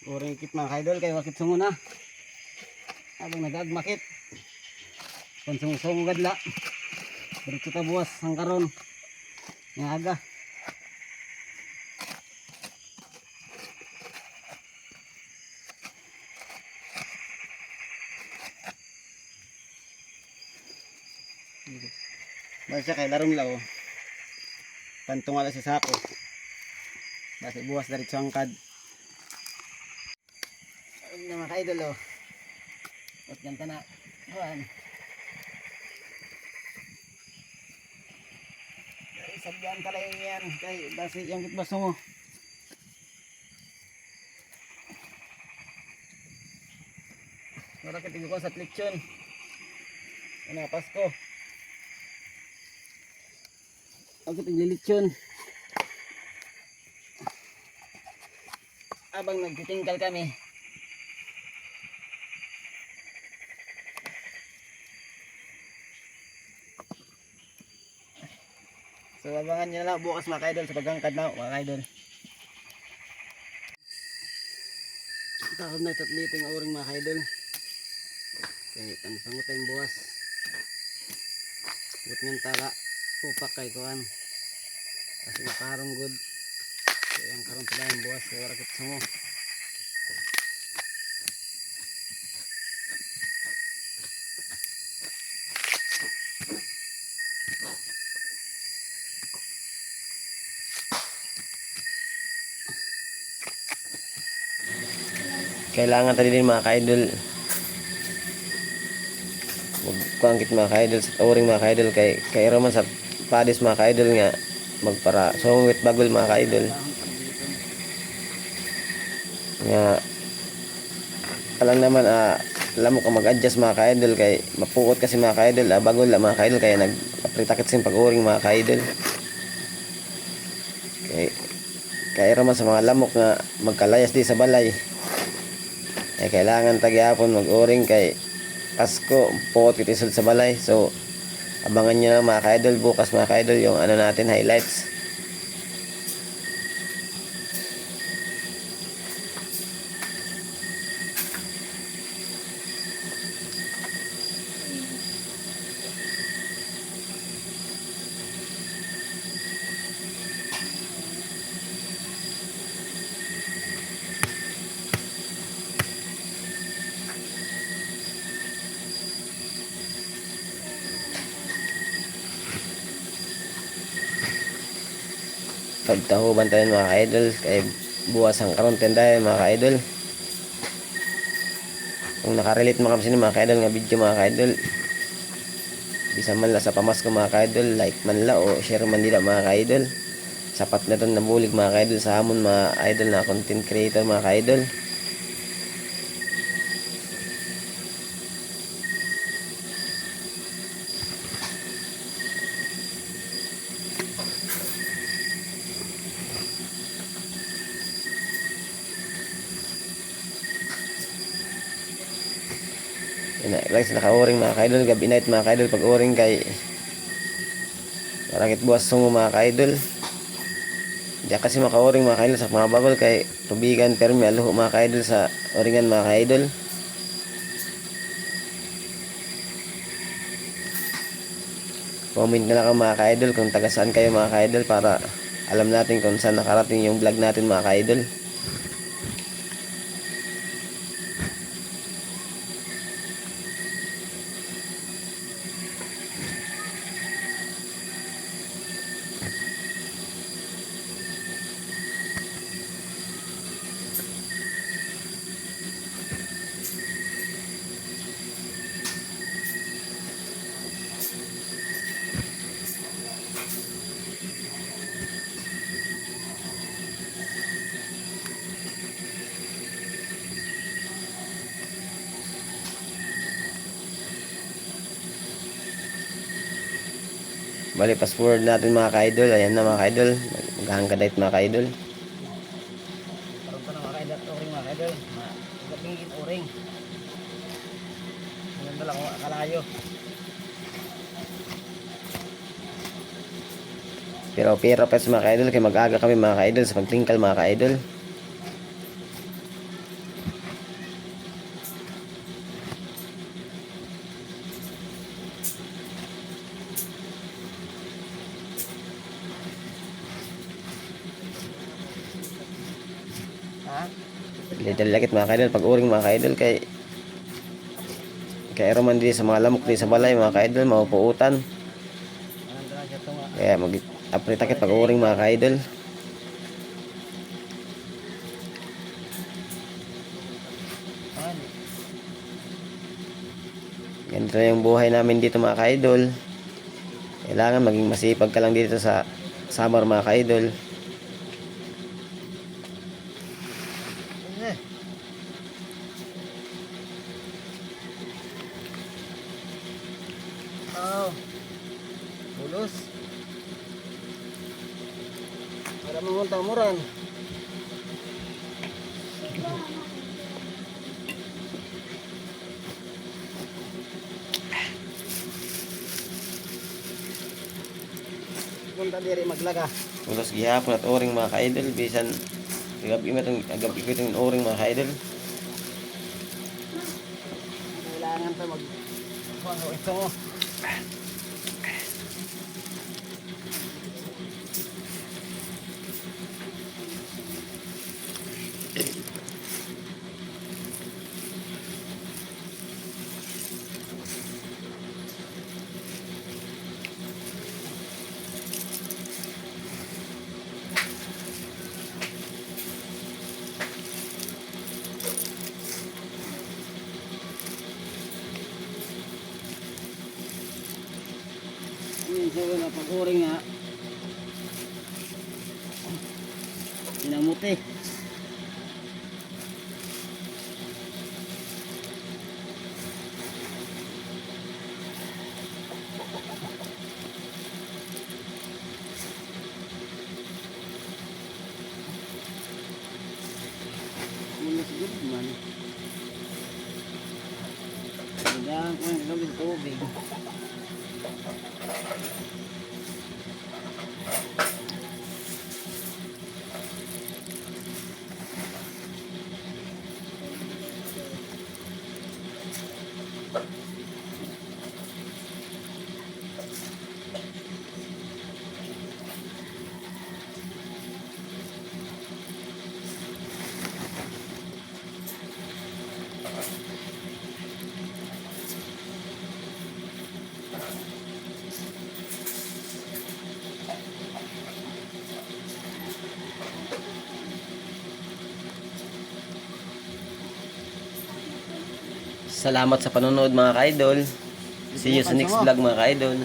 Uring kit mga kaidol kay wakit sungo na. Abang nagagmakit. Kung sungo gadla. Diretso ta buwas ang karon. Nga aga. Basta kay larong law. Pantungala sa sako. Basta buwas diretso ang kad. Ayun na mga kaidol oh. At ganta na. Kuhan. Sabyan ka lang yan. Kay basi yung kitbaso mo. Wala ka tingin ko sa leksyon. Ano, Pasko. Ako tingin leksyon. Abang nagtitingkal kami. So abangan nyo na lang bukas mga kaidol sa pagangkad na mga kaidol. Tahod na ito't liting uring mga kaidol. Okay, pansangot tayong buwas. But ng tala, upak kay kuhan. Kasi makarong good. Kaya ang karoon sila yung buwas, kaya rakit sa mo. Kailangan tadi din mga ka-idol magkuangkit mga ka-idol sa uring mga ka-idol kay raman sa padis mga ka-idol nga magpara sungit bagol mga ka-idol nga alam naman alam mo ka mag-adjust mga ka-idol kay mapukot kasi mga ka-idol bagol mga ka-idol kaya nag-apritakit sin pag-uring mga ka-idol kay raman sa mga lamok nga magkalayas di sa balay. Kailangan tagyapon mag-uring kay Pasko, pukot kitisol sa balay. So abangan nyo na mga ka-idol bukas mga ka-idol yung ano natin highlights. Pagtahuban tayo mga ka-idol kay buwas ang karon tenday mga ka-idol. Kung nakarelate mga kapsin mga ka-idol nga video mga ka-idol, bisa man la sa pamasko mga ka-idol, like man la o share man nila mga ka-idol. Sapat na ton nabulig mga ka-idol sa amon mga idol na content creator mga ka-idol. Like sa naka-uring mga ka-idol, gabi night mga ka-idol pag uring kay marakit buwas sungo mga ka-idol. Diya kasi maka-uring mga ka-idol sa mga bagol kay tubigan pero may aluho mga ka-idol sa uringan mga ka-idol. Comment na lang mga ka-idol kung taga saan kayo mga ka-idol para alam natin kung saan nakarating yung vlog natin mga ka-idol. Bali, fast forward natin mga ka-idol. Ayan na mga ka-idol. Maghahangkadait mga ka-idol. Karoon pa na mga ka-idol. Uring mga ka-idol. Magapingin uring. Ngayon na lang ako akalayo. Pero pa sa mga ka-idol. Kaya mag-aga kami mga ka-idol sa pagtingkal mga ka-idol. Little lakit mga kaidol, pag uring mga kaidol kay roman di sa mga lamok di sa balay mga kaidol, maupuutan. Kaya mag-apre takit pag uring mga kaidol. Ganito na yung buhay namin dito mga kaidol. Kailangan maging masipag ka lang dito sa summer mga kaidol. Bulus. Para menguntang muran. Punta diri maglaga. Ulos gihapon at uring mga kaidol, bisan gabi ko itong uring mga kaidol. Kailangan pa mag ito. Minsan na pag-uring nga. Inamuti. Muna siguro man. Kailangan ko yung gawin tubig. Salamat sa panonood mga kaidol. See you sa next vlog mga kaidol.